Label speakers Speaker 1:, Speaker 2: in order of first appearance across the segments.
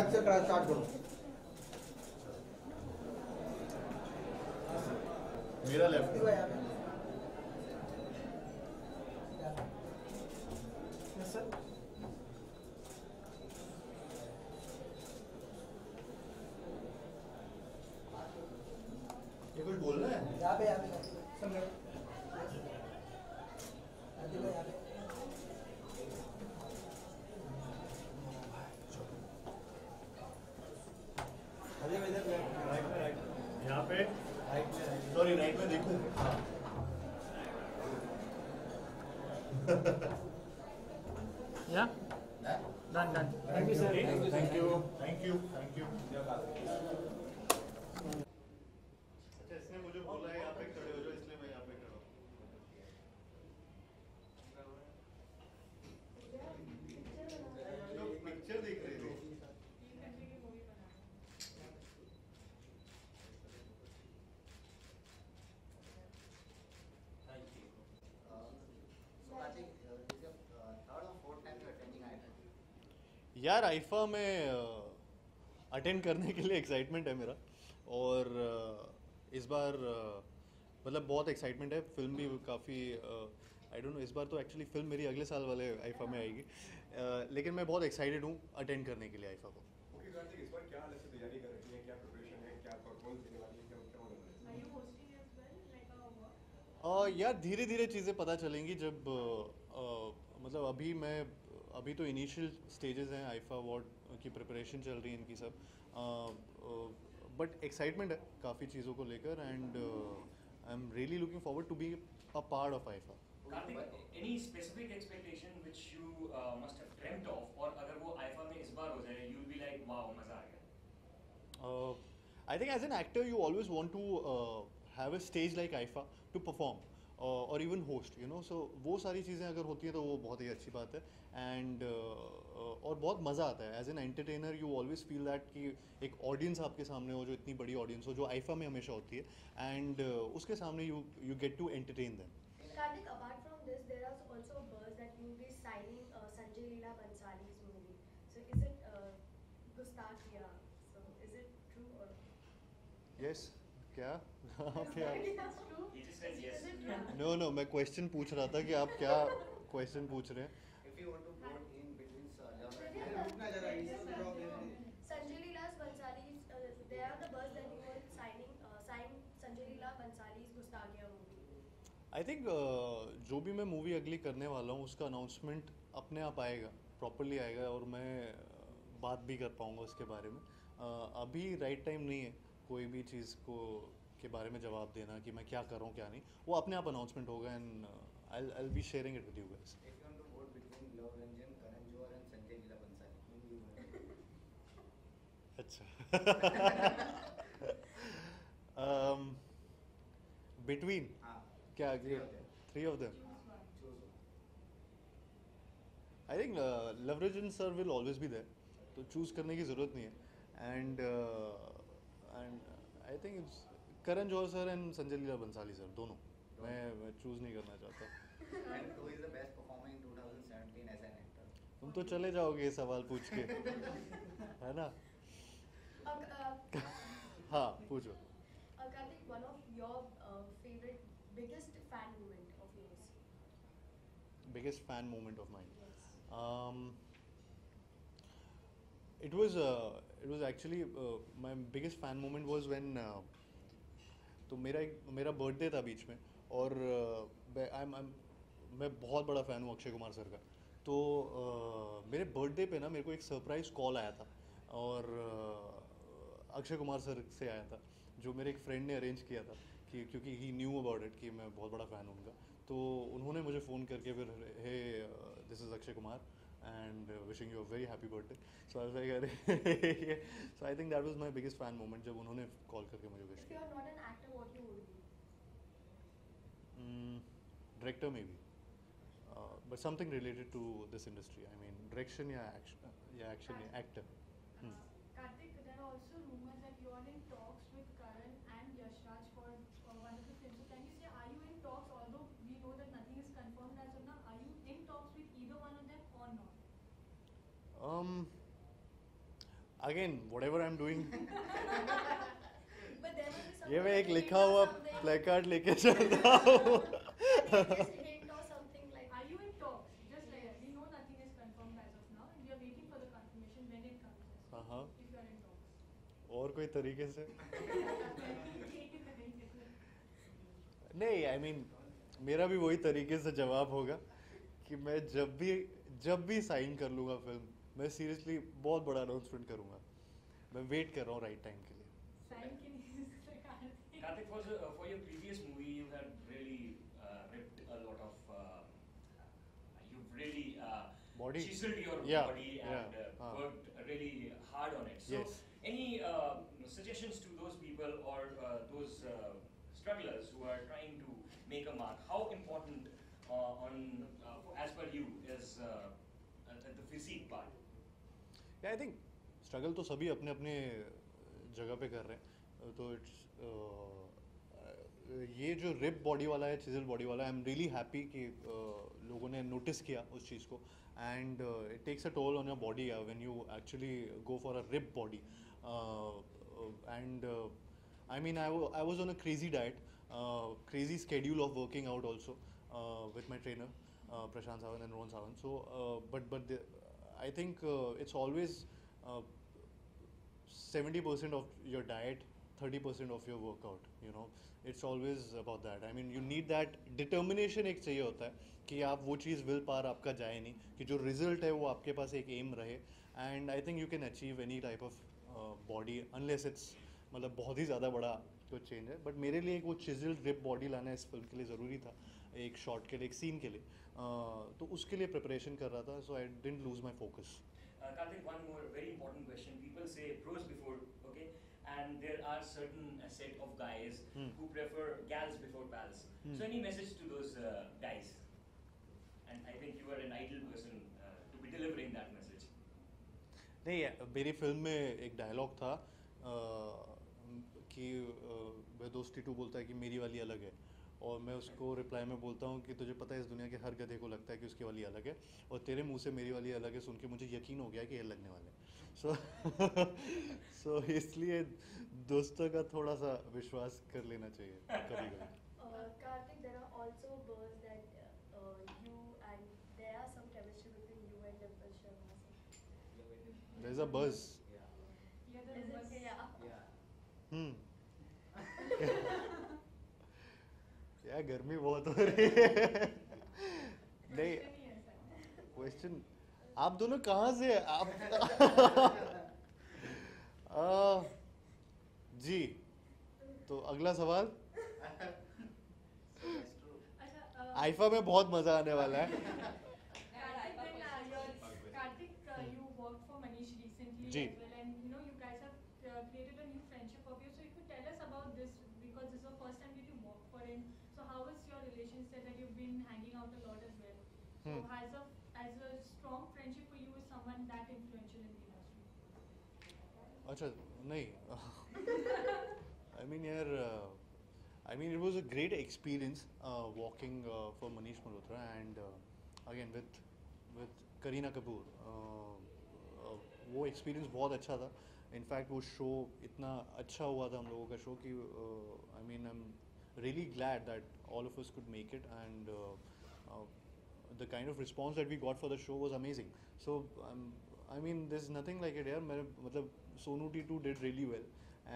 Speaker 1: Start करो।
Speaker 2: मेरा left. ये कुछ बोलना है?
Speaker 1: यहाँ पे समझो। यहाँ पे अभी मैं इधर राइट में
Speaker 2: यहाँ पे
Speaker 1: राइट में
Speaker 2: सॉरी राइट में देखूँ। हाँ
Speaker 3: Yeah, done, done.
Speaker 1: Thank you, sir.
Speaker 2: Thank you thank you thank you. अच्छा इसने मुझे बोला है यहाँ पे खड़े हो जाओ, इसलिए मैं यहाँ पे खड़ा हूँ। जो पिक्चर देख रहे थे। यार आईफा में अटेंड करने के लिए एक्साइटमेंट है मेरा। और इस बार मतलब बहुत एक्साइटमेंट है। फिल्म भी काफ़ी आई डोंट नो, इस बार तो एक्चुअली फिल्म मेरी अगले साल वाले आईफा में आएगी। लेकिन मैं बहुत एक्साइटेड हूँ अटेंड करने के लिए आईफा को।
Speaker 4: ओके कार्तिक, इस बार क्या अलग से तैयारी कर रखी है? क्या प्रिपरेशन है? क्या परफॉर्मेंस देने वाली है? क्या क्या होने वाला है?
Speaker 5: Are you hosting as well, like a work?
Speaker 2: यार धीरे धीरे चीज़ें पता चलेंगी जब मतलब अभी तो इनिशियल स्टेजेस हैं। आईफा अवार्ड की प्रिपरेशन चल रही है इनकी सब। बट एक्साइटमेंट है काफ़ी चीज़ों को लेकर and I am really looking forward to be a part of IIFA.
Speaker 6: Kartik, any specific expectation which you must have dreamt of, और अगर वो आईफा में इस बार हो जाए, you'll be like, wow, मजा आ गया।
Speaker 2: I think as an actor you always want to have a stage like IFA to perform or even host, you know, so वो सारी चीज़ें अगर होती हैं तो वो बहुत ही अच्छी बात है। एंड और बहुत मज़ा आता है as an entertainer. You always feel that कि एक ऑडियंस आपके सामने हो, जो इतनी बड़ी ऑडियंस हो जो आईफा में हमेशा होती है, एंड उसके सामने you get to entertain them.
Speaker 7: Karthik, apart from this, there is also a buzz that you will be signing Sanjay Leela Bhansali's movie. So is it Gustakhia? So is it true or?
Speaker 2: Yes क्या क्या?
Speaker 7: That's true.
Speaker 6: He just said yes.
Speaker 7: Is it true?
Speaker 2: No मैं question पूछ रहा था कि आप क्या question पूछ रहे हैं।
Speaker 8: If you want to vote in between love and
Speaker 1: रुकना जरा, इसको जवाब देने दीजिए।
Speaker 7: Sanjay Leela's Bhansali's, there are the buzz that you will sign Sanjay Leela Bhansali's Gustakhia movie.
Speaker 2: I think जो भी मैं मूवी अगली करने वाला हूँ उसका अनाउंसमेंट अपने आप आएगा, प्रॉपरली आएगा, और मैं बात भी कर पाऊँगा उसके बारे में। अभी राइट टाइम नहीं है कोई भी चीज़ को के बारे में जवाब देना कि मैं क्या कर रहा हूँ क्या नहीं। वो अपने आप अनाउंसमेंट होगा and I be sharing it with you guys.
Speaker 8: if you want to vote between Love Ranjan, Karan Johar and Sanjay Leela Bhansali, whom do you want?
Speaker 2: अच्छा बिटवीन
Speaker 8: हाँ,
Speaker 2: क्या
Speaker 8: three of them.
Speaker 2: Three of them?
Speaker 8: Choose one.
Speaker 2: I think लवरेजन sir will always be there, तो choose करने की ज़रूरत नहीं है। And I think it's Karan Johar sir and Sanjay Leela Bhansali sir, दोनों। मैं चूज़ नहीं करना चाहता।
Speaker 8: And who is the best performer in 2017 as an actor?
Speaker 2: तुम तो चले जाओगे ये सवाल पूछ के है ना? हाँ पूछो।
Speaker 7: Karthik, one of your favorite biggest fan moment of yours.
Speaker 2: Biggest fan moment of mine.
Speaker 7: Yes.
Speaker 2: It was actually my biggest fan moment was when तो मेरा बर्थडे था बीच में, और मैं बहुत बड़ा फ़ैन हूँ अक्षय कुमार सर का। तो मेरे बर्थडे पे ना मेरे को एक सरप्राइज़ कॉल आया था, और अक्षय कुमार सर से आया था, जो मेरे एक फ्रेंड ने अरेंज किया था कि क्योंकि ही न्यू अबाउट इट कि मैं बहुत बड़ा फ़ैन हूँ उनका। तो उन्होंने मुझे फ़ोन करके फिर, hey this is Akshay Kumar and wishing you a very happy birthday. So I was like अरे so I think that was my biggest fan moment जब उन्होंने कॉल करके मुझे विश
Speaker 7: If you
Speaker 2: किया।
Speaker 7: are not an actor, what you would be?
Speaker 2: Director maybe, but something related to this industry. I mean direction या action या actor.
Speaker 5: Karthik, there are also rumors that you are in talks with Karan and Yash Raj for one of the films. So can you say, are you in talks? Although we know that nothing is confirmed as of now, are you in talks with either one of them or not?
Speaker 2: Again whatever I'm doing,
Speaker 7: But there must be some
Speaker 2: ये मैं एक
Speaker 7: hint
Speaker 2: लिखा
Speaker 7: or
Speaker 2: हुआ
Speaker 7: something.
Speaker 2: Placard लेके चल रहा हूँ.
Speaker 7: Just hint or something like.
Speaker 5: Are you in talks? Just like that. We know nothing is confirmed as of now, and we are waiting for the confirmation when it comes.
Speaker 2: हाँ.
Speaker 5: If you are in talks.
Speaker 2: और कोई तरीके से नहीं, I mean मेरा भी वही तरीके से जवाब होगा कि मैं जब भी साइन कर लूँगा फिल्म, मैं सीरियसली बहुत बड़ा अनाउंसमेंट करूँगा. मैं वेट कर रहा हूँ राइट टाइम के लिए.
Speaker 5: Sign के लिए Karthik.
Speaker 6: Karthik, for your previous movie, you had really ripped a lot of, you've really
Speaker 2: Body?
Speaker 6: chiseled your
Speaker 2: Yeah,
Speaker 6: body and
Speaker 2: yeah,
Speaker 6: worked really hard on it. So,
Speaker 2: Yes.
Speaker 6: any suggestions to those people or those strugglers who are trying to make a mark? How important as per you is the physique part?
Speaker 2: Yeah, I think struggle तो सभी अपने अपने जगह पे कर रहे हैं. तो ये जो रिप बॉडी वाला है, चिजल बॉडी वाला, आई एम रियली हैप्पी कि लोगों ने नोटिस किया उस चीज़ को. And it takes a toll on your body when you actually go for a rip body. And I mean, I was on a crazy diet, crazy schedule of working out also with my trainer, Prashant Sawant and Rohan Sawant. So, I think it's always 70% of your diet, 30% of your workout. You know, it's always about that. I mean, you need that determination एक चाहिए होता है कि आप वो चीज़ will पार आपका जाए नहीं, कि जो result है वो आपके पास एक aim रहे. And I think you can achieve any type of body unless it's मतलब बहुत ही ज़्यादा बड़ा कुछ चेंज है. बट मेरे लिए एक वो चिजल्ड रिप बॉडी लाना इस फिल्म के लिए ज़रूरी था, एक शॉट के लिए, एक सीन के लिए. तो उसके लिए प्रिपरेशन कर रहा था. So I didn't lose my focus.
Speaker 6: Karthik, one more very important question. People say pros before, okay? And there are certain set of guys who prefer gals before pals. So any message to those guys? And I think you are an ideal person to be delivering that message.
Speaker 2: नहीं, मेरी film में एक dialogue था कि वह दोस्ती to बोलता है कि मेरी वाली अलग है, और मैं उसको रिप्लाई में बोलता हूँ कि तुझे पता है इस दुनिया के हर गधे को लगता है कि उसकी वाली अलग है, और तेरे मुंह से मेरी वाली अलग है सुन के मुझे यकीन हो गया कि ये लगने वाले हैं. सो इसलिए दोस्तों का थोड़ा सा विश्वास कर लेना चाहिए कभी कभी.
Speaker 7: Karthik, there are also buzz that you and there are some chemistry between you and Dimple Sharma.
Speaker 2: There is a buzz.
Speaker 5: Yeah, the
Speaker 7: Is
Speaker 5: rumors.
Speaker 7: it? Yeah.
Speaker 2: क्या गर्मी बहुत हो रही है. नहीं,
Speaker 5: Question ही ऐसा है.
Speaker 2: क्वेश्चन आप दोनों कहाँ से आप जी, तो अगला सवाल.
Speaker 5: अच्छा,
Speaker 2: आइफा में बहुत मजा आने वाला है.
Speaker 5: Karthik, you worked for Manish recently
Speaker 2: ji.
Speaker 5: as well, and you know you guys have created a new friendship of you. So you could tell us about this because this is the first time that you work for him. So how is your relationship that you've been hanging out a lot as well? So as a strong friendship for you is someone that influential in the industry.
Speaker 2: अच्छा, नहीं. I mean यार, I mean it was a great experience walking for Manish Malhotra and again with Kareena Kapoor. वो experience बहुत अच्छा था. In fact वो show इतना अच्छा हुआ था हम लोगों का शो कि I mean I am really glad that all of us could make it, and the kind of response that we got for the show was amazing. So I mean there is nothing like it यार. मेरे मतलब Sonu T2 did really well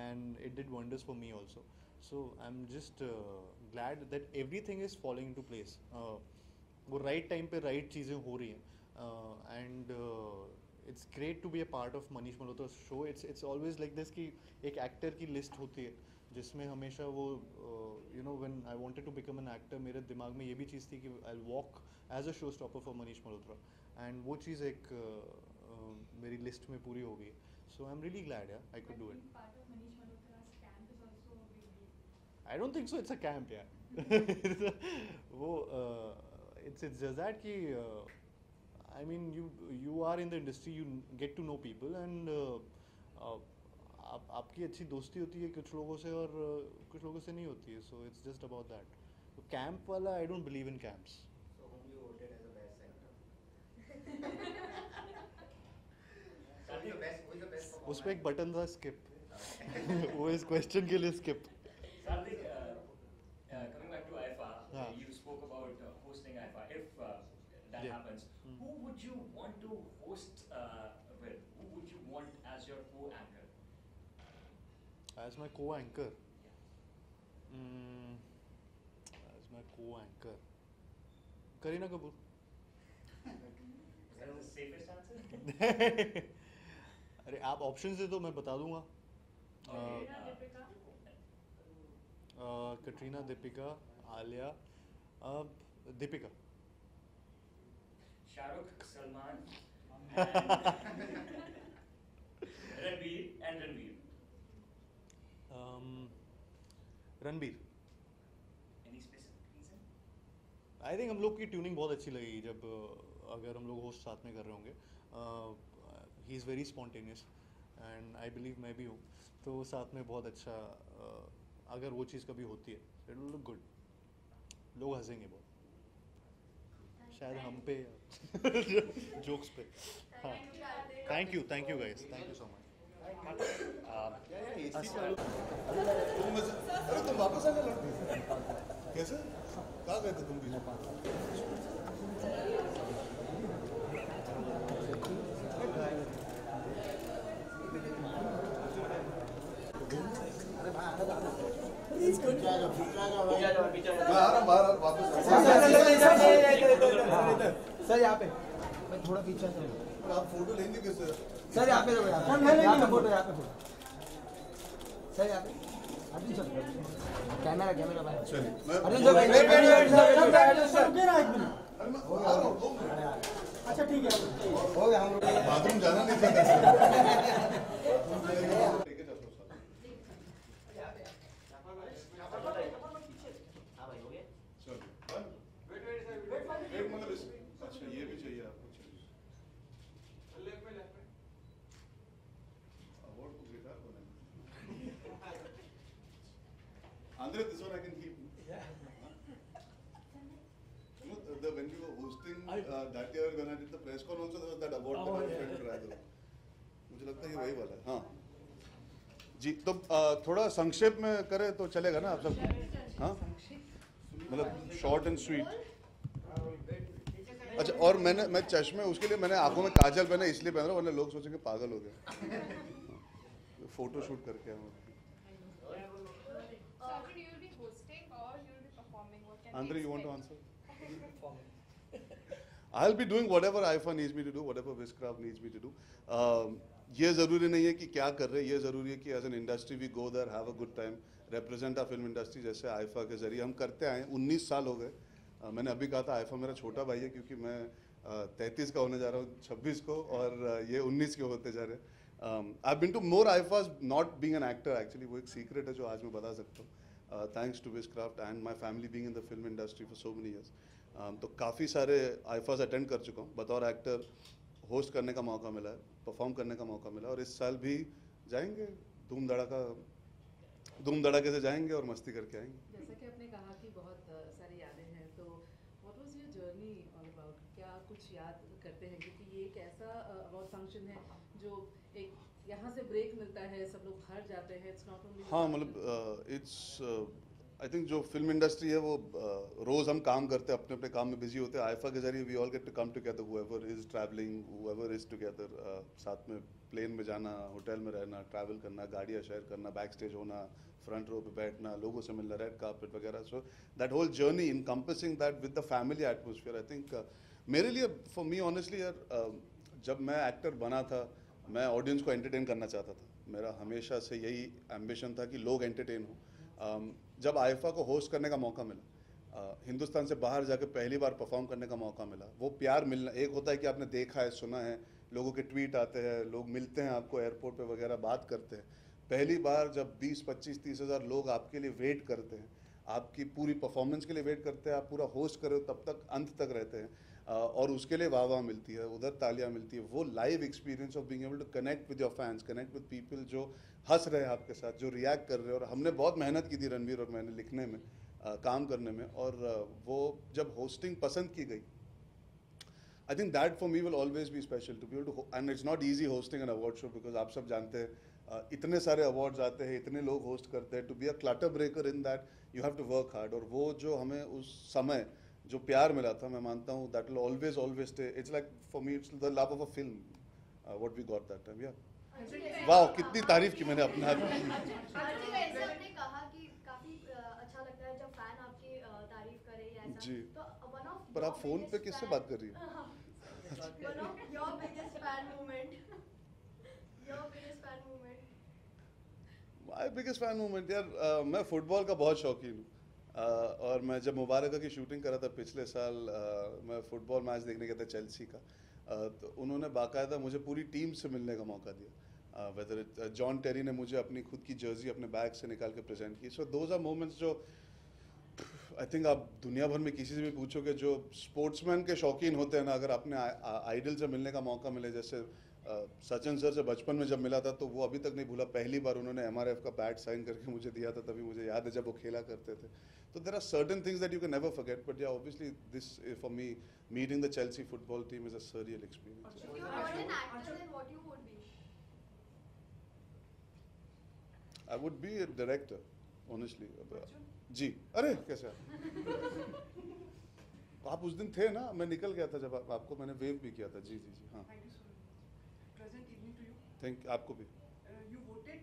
Speaker 2: and it did wonders for me also. So I'm just glad that everything is falling into place. वो right time पे right चीज़ें हो रही हैं. And it's great to be a part of Manish Malhotra show. It's always like this कि एक actor की list होती है जिसमें हमेशा वो you know when I wanted to become an actor, मेरे दिमाग में ये भी चीज़ थी कि I will walk as a show stopper for Manish Malhotra, and वो चीज़ एक मेरी लिस्ट में पूरी हो गई. So I am really glad यार I could do it.
Speaker 5: Part of Manish Malhotra's camp is also a big deal.
Speaker 2: I don't think so. It's a camp, yeah. वो it's just that कि I mean you are in the industry, you get to know people, and आपकी अच्छी दोस्ती होती है कुछ लोगों से और कुछ लोगों से नहीं होती है. So it's just about that. तो camp वाला I don't believe in camps.
Speaker 8: So whom you voted as the best actor?
Speaker 6: Karthik,
Speaker 8: Who is the best
Speaker 2: उस पर एक बटन था स्किप वो इस क्वेश्चन के लिए skip.
Speaker 6: Karthik, coming back to IFA,
Speaker 2: Yeah.
Speaker 6: you spoke about hosting IFA. If that
Speaker 2: Yeah.
Speaker 6: happens, who would you want to host with? Who would you want as your co-anchor?
Speaker 2: As my co-anchor. As my co-anchor. Kareena Kapoor.
Speaker 6: Is that the safest answer?
Speaker 2: अरे आप option दे तो मैं बता दूंगा.
Speaker 5: Katrina, Deepika.
Speaker 2: Katrina, Deepika, Alia, Deepika.
Speaker 6: Shahrukh, Salman, and Ranveer and Ranveer.
Speaker 2: Ranbir.
Speaker 6: Any specific reason?
Speaker 2: I think हम लोग की tuning बहुत अच्छी लगेगी जब अगर हम लोग होस्ट साथ में कर रहे होंगे. He is very spontaneous and I believe मैं भी हूँ, तो साथ में बहुत अच्छा अगर वो चीज़ कभी होती है इट विल लुक गुड. लोग हंसेंगे बहुत, शायद हम पे जोक्स पे. हाँ, thank you guys, thank you so much.
Speaker 9: अरे तुम वापस आ गए लड़के कैसे? कहाँ गए थे तुम भी? बाहर वापस.
Speaker 1: सर यहाँ पे मैं थोड़ा पीछे से.
Speaker 9: आप फोटो लेंगे किससे?
Speaker 1: सर यहाँ पे यहाँ पे फोटो, यहाँ पे फोटो. सर यहाँ पे अर्जुन सर, कैमरा भाई. अर्जुन सर अच्छा ठीक है, हो गया. हम लोग
Speaker 9: बाथरूम जाना नहीं था. अच्छा ये भी चाहिए आपको? अवार्ड को गिटार बनाए. Andre, this one I can keep. You know, when we were hosting that year when I did the press con also, there was that award that I was trying to drag along. मुझे लगता है ये वही वाला है. हाँ जी, तो थोड़ा संक्षेप में करें तो चलेगा ना आप सब? हाँ, मतलब शॉर्ट एंड स्वीट. अच्छा, और मैं चश्मे उसके लिए मैंने आंखों में काजल पहना इसलिए पहन रहा हूँ, वरना लोग सोचेंगे पागल हो गया. फोटो शूट करके हम. Andre, you want to answer? I'll be doing whatever IFA needs me to do, whatever Wizcraft needs me to do. ये ज़रूरी नहीं है कि क्या कर रहे हैं, ये ज़रूरी है कि as an industry we go there, have a good time, represent a film industry जैसे IFA के जरिए हम करते आए. 19 साल हो गए. मैंने अभी कहा था IFA मेरा छोटा भाई है क्योंकि मैं 33 का होने जा रहा हूँ 26 को, और ये 19 के होते जा रहे हैं. I been to more IFAs, not being an actor actually. वो एक सीक्रेट है जो आज मैं बता सकता हूँ. Thanks to Wizcraft and my family being in the film industry for so many years. तो काफ़ी सारे IFAs अटेंड कर चुका हूँ. बतौर एक्टर होस्ट करने का मौका मिला है, परफॉर्म करने का मौका मिला, और इस साल भी जाएंगे धूम धड़ाके से जाएंगे और मस्ती करके आएंगे.
Speaker 10: जैसा कि आपने कहा कि बहुत सारी यादें हैं, तो what was your journey all about? क्या कुछ याद करते हैं? क्योंकि ये एक ऐसा अवार्ड फंक्शन है जो एक यहाँ से ब्रेक मिलता है, सब लोग घर जाते हैं. It's not only.
Speaker 9: हाँ, मतलब इट्स आई थिंक जो फिल्म इंडस्ट्री है वो रोज़ हम काम करते हैं, अपने अपने काम में बिजी होते हैं. IFA के जरिए we all get to come together, whoever is travelling, whoever is together, साथ में प्लेन में जाना, होटल में रहना, ट्रैवल करना, गाड़ियाँ शेयर करना, बैक स्टेज होना, फ्रंट रो पे बैठना, लोगों से मिलना, रेड कार्पेट वगैरह. So that whole journey encompassing that with the family atmosphere, I think मेरे लिए, फॉर मी ऑनेस्टली यार, जब मैं एक्टर बना था मैं ऑडियंस को एंटरटेन करना चाहता था. मेरा हमेशा से यही एम्बिशन था कि लोग एंटरटेन हो. जब IFA को होस्ट करने का मौका मिला, हिंदुस्तान से बाहर जाकर पहली बार परफॉर्म करने का मौका मिला, वो प्यार मिलना, एक होता है कि आपने देखा है, सुना है, लोगों के ट्वीट आते हैं, लोग मिलते हैं आपको एयरपोर्ट पे वगैरह, बात करते हैं. पहली बार जब 20, 25, 30 हज़ार लोग आपके लिए वेट करते हैं, आपकी पूरी परफॉर्मेंस के लिए वेट करते हैं, आप पूरा होस्ट करो तब तक अंत तक रहते हैं, और उसके लिए वाह मिलती है, उधर तालियां मिलती है. वो live experience of being able to connect with your fans, connect with people जो हंस रहे हैं आपके साथ, जो रिएक्ट कर रहे हैं. और हमने बहुत मेहनत की थी रणवीर और मैंने लिखने में, काम करने में, और वो जब होस्टिंग पसंद की गई, I think that for me will always be special to be able to, and it's not easy hosting an award show because आप सब जानते हैं इतने सारे awards आते हैं, इतने लोग host करते हैं, to be a clutter breaker in that you have to work hard, और वो जो हमें उस समय जो प्यार मिला था, मैं मानता हूँ that will always stay. It's like for me it's the love of a film, what we got that time. Yeah. वाह, कितनी तारीफ की मैंने अपने आप की.
Speaker 7: आपने कहा कि काफी अच्छा लगता है जब फैन आपकी तारीफ करे या ऐसा.
Speaker 9: जी.
Speaker 7: तो one of
Speaker 9: पर आप फोन पे किससे बात कर रही हैं?
Speaker 7: One of your biggest fan moment. Your biggest fan moment.
Speaker 9: My biggest fan moment यार, मैं फुटबॉल का बहुत शौकीन हूँ, और मैं जब मुबारका की शूटिंग करा था पिछले साल, मैं फुटबॉल मैच देखने गया था चेल्सी का, तो उन्होंने बाकायदा मुझे पूरी टीम से मिलने का मौका दिया. वेदर जॉन टेरी ने मुझे अपनी खुद की जर्सी अपने बैग से निकाल के प्रेजेंट की. सो दोज आर मोमेंट्स जो आई थिंक आप दुनिया भर में किसी से भी पूछोगे, जो स्पोर्ट्समैन के शौकीन होते हैं ना, अगर अपने आइडल से मिलने का मौका मिले, जैसे सचिन सर से बचपन में जब मिला था तो वो अभी तक नहीं भूला. पहली बार उन्होंने MRF का बैट साइन करके मुझे दिया था, तभी मुझे याद है जब वो खेला करते थे. तो there are certain things that you can never forget, but yeah obviously this for me meeting the Chelsea football team is a surreal experience.
Speaker 7: If you were an actor, then what you would be?
Speaker 9: I would be a director, honestly. जी, अरे कैसे आप उस दिन थे ना, मैं निकल गया था जब आपको मैंने वेव भी किया था. जी जी जी हाँ.
Speaker 11: Pleasant evening to you.
Speaker 9: Thank आपको भी.
Speaker 11: You voted.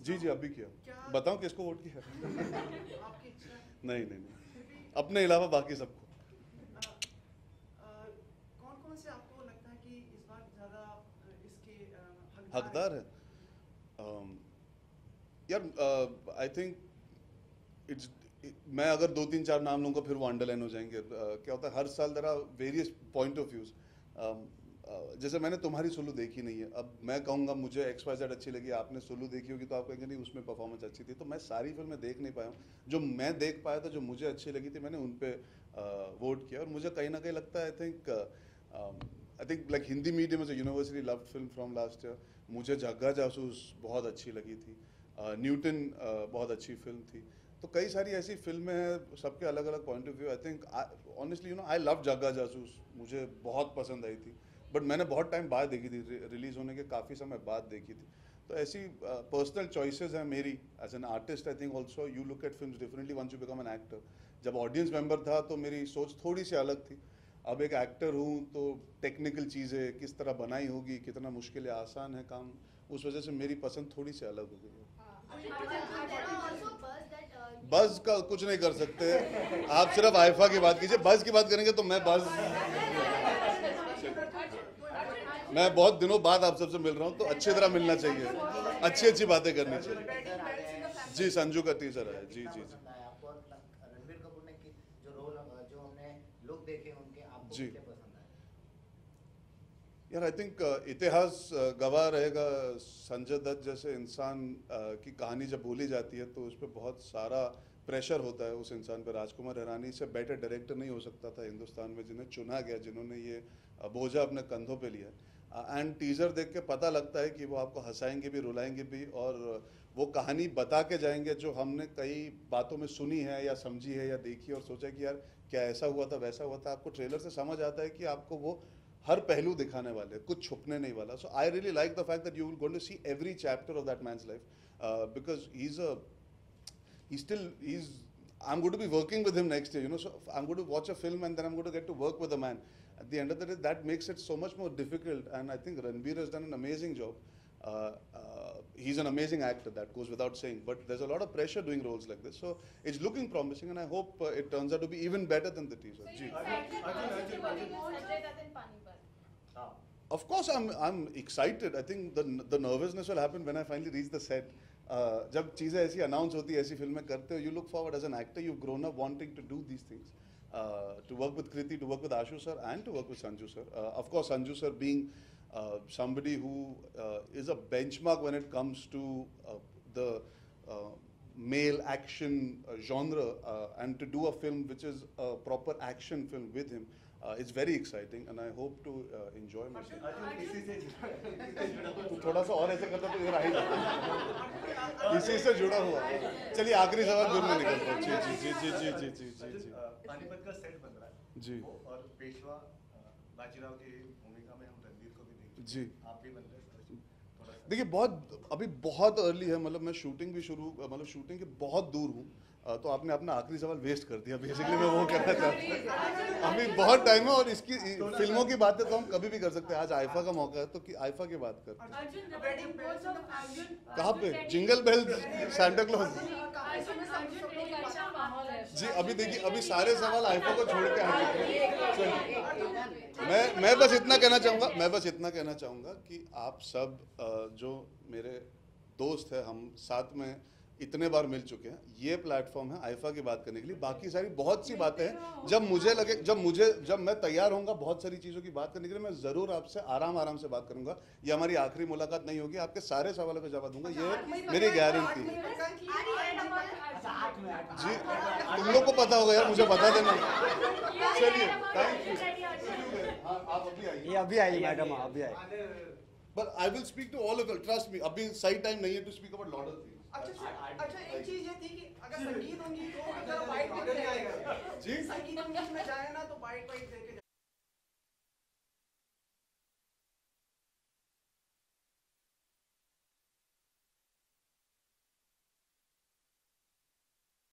Speaker 9: जी जी अभी किया. बताऊं किसको वोट किया?
Speaker 11: आपकी इच्छा.
Speaker 9: नहीं नहीं नहीं, अपने अलावा बाकी सबको.
Speaker 11: कौन-कौन से आपको लगता है कि इस बार ज़्यादा इसके
Speaker 9: हकदार है? यार आई थिंक मैं अगर 2-3-4 नाम लूँगा फिर वो अंडरलाइन हो जाएंगे. क्या होता है हर साल there are various point of views. जैसे मैंने तुम्हारी सोलो देखी नहीं है, अब मैं कहूँगा मुझे XYZ अच्छी लगी, आपने सोलो देखी होगी तो आप कहेंगे नहीं उसमें परफॉर्मेंस अच्छी थी. तो मैं सारी फिल्में देख नहीं पाया हूँ. जो मैं देख पाया था, जो मुझे अच्छी लगी थी, मैंने उन पर वोट किया. और मुझे कहीं ना कहीं लगता है I think like Hindi medium is a universally loved film from last year. मुझे जग्गा जासूस बहुत अच्छी लगी थी. न्यूटन बहुत अच्छी फिल्म थी. तो कई सारी ऐसी फिल्में हैं, सबके अलग अलग point of view. I think honestly I love Jagga Jasoos, मुझे बहुत पसंद आई थी, बट मैंने बहुत टाइम बाद देखी थी, रिलीज होने के काफ़ी समय बाद देखी थी. तो ऐसी पर्सनल चॉइसेस हैं मेरी as an artist. I think also you look at films differently once you become an actor. जब ऑडियंस मेंबर था तो मेरी सोच थोड़ी सी अलग थी. अब एक एक्टर हूँ तो टेक्निकल चीज़ें किस तरह बनाई होगी, कितना मुश्किल है आसान है काम, उस वजह से मेरी पसंद थोड़ी सी अलग हो गई है. बज़ का कुछ नहीं कर सकते, आप सिर्फ आइफा की बात कीजिए. बज़ की बात करेंगे तो मैं बहुत दिनों बाद आप सबसे मिल रहा हूँ, तो अच्छी तरह मिलना चाहिए, अच्छी अच्छी बातें करनी चाहिए. जी संजू का टीजर है. जी जी जी
Speaker 8: रणबीर कपूर ने जो रोल जो हमने लोग देखे उनके, आपको
Speaker 9: जी
Speaker 8: क्या पसंद आया?
Speaker 9: यार आई थिंक इतिहास गवाह रहेगा. संजय दत्त जैसे इंसान की कहानी जब बोली जाती है तो उस पर बहुत सारा प्रेशर होता है उस इंसान पर. राजकुमार हिरानी से बेटर डायरेक्टर नहीं हो सकता था हिंदुस्तान में, जिन्हें चुना गया, जिन्होंने ये बोझा अपने कंधों पे लिया. एंड टीजर देख के पता लगता है कि वो आपको हंसाएंगे भी, रुलाएंगे भी, और वो कहानी बता के जाएंगे जो हमने कई बातों में सुनी है या समझी है या देखी और सोचा कि यार क्या ऐसा हुआ था वैसा हुआ था. आपको ट्रेलर से समझ आता है कि आपको वो हर पहलू दिखाने वाले, कुछ छुपने नहीं वाला. So I really like the fact that you will going to see every chapter of that man's life, because I'm going to be working with him next year, so I'm going to watch a film and then I'm going to get to work with a man. At the end of the day, that makes it so much more difficult, and I think Ranbir has done an amazing job. He's an amazing actor, that goes without saying, but there's a lot of pressure doing roles like this. So it's looking promising, and I hope it turns out to be even better than the teaser. Of course, I'm excited. I think the nervousness will happen when I finally reach the set. जब चीज़ें ऐसी announce होती है, ऐसी फिल्में करते हो, you look forward as an actor, you've grown up wanting to do these things, to work with Kriti, to work with Ashu sir, and to work with Sanju sir. Of course, Sanju sir being somebody who is a benchmark when it comes to the male action genre, and to do a film which is a proper action film with him. It's very exciting, and I hope to enjoy myself. तो थोड़ा सा और ऐसे करता तो इधर आ ही जाता. इसी से जुड़ा हुआ. चलिए आखिरी सवाल फिर मैं निकलता हूँ. जी जी जी जी जी जी जी जी.
Speaker 12: पानीपत का सेट बन रहा है
Speaker 9: जी.
Speaker 12: और पेशवा
Speaker 4: बाजीराव की भूमिका में हम रणवीर को भी देख
Speaker 9: जी।
Speaker 4: आप भी बन रहे हैं थोड़ा सा।
Speaker 9: देखिए अभी बहुत अर्ली है, मतलब मैं शूटिंग के बहुत दूर हूँ। तो आपने अपना आखिरी सवाल वेस्ट कर दिया, बेसिकली मैं वो कहना चाहता हूँ। अभी बहुत टाइम है और इसकी फिल्मों की बातें तो हम कभी भी कर सकते हैं। आज आईफा का मौका है तो कि आईफा की बात करते हैं।
Speaker 5: Arjun, the wedding bells of Arjun.
Speaker 9: कहाँ पे? Jingle bells, Santa Claus.
Speaker 5: Arjun really अच्छा माहौल है.
Speaker 9: जी अभी देखिए, अभी सारे सवाल आईफा को छोड़ के आ चुके हैं। मैं बस इतना कहना चाहूँगा कि आप सब जो मेरे दोस्त हैं, हम साथ में इतने बार मिल चुके हैं, ये प्लेटफॉर्म है आईफा की बात करने के लिए। बाकी सारी बहुत सी बातें हैं, जब मैं तैयार होऊंगा बहुत सारी चीज़ों की बात करने के लिए, मैं ज़रूर आपसे आराम से बात करूंगा। ये हमारी आखिरी मुलाकात नहीं होगी, आपके सारे सवालों का जवाब दूंगा, ये मेरी गारंटी है। जी तुम लोग को पता होगा यार, मुझे बता देना। चलिए थैंक यू। हाँ आप अभी आइए।
Speaker 1: अभी आई मैडम, अभी आई।
Speaker 9: But I will speak to all of you. Trust me. अभी सही टाइम नहीं है to speak about lot of things.
Speaker 11: अच्छा एक चीज ये थी कि अगर संगीत तो वाइट भी जाएगा
Speaker 9: जी
Speaker 11: संगीत में जाए ना तो वाइट देके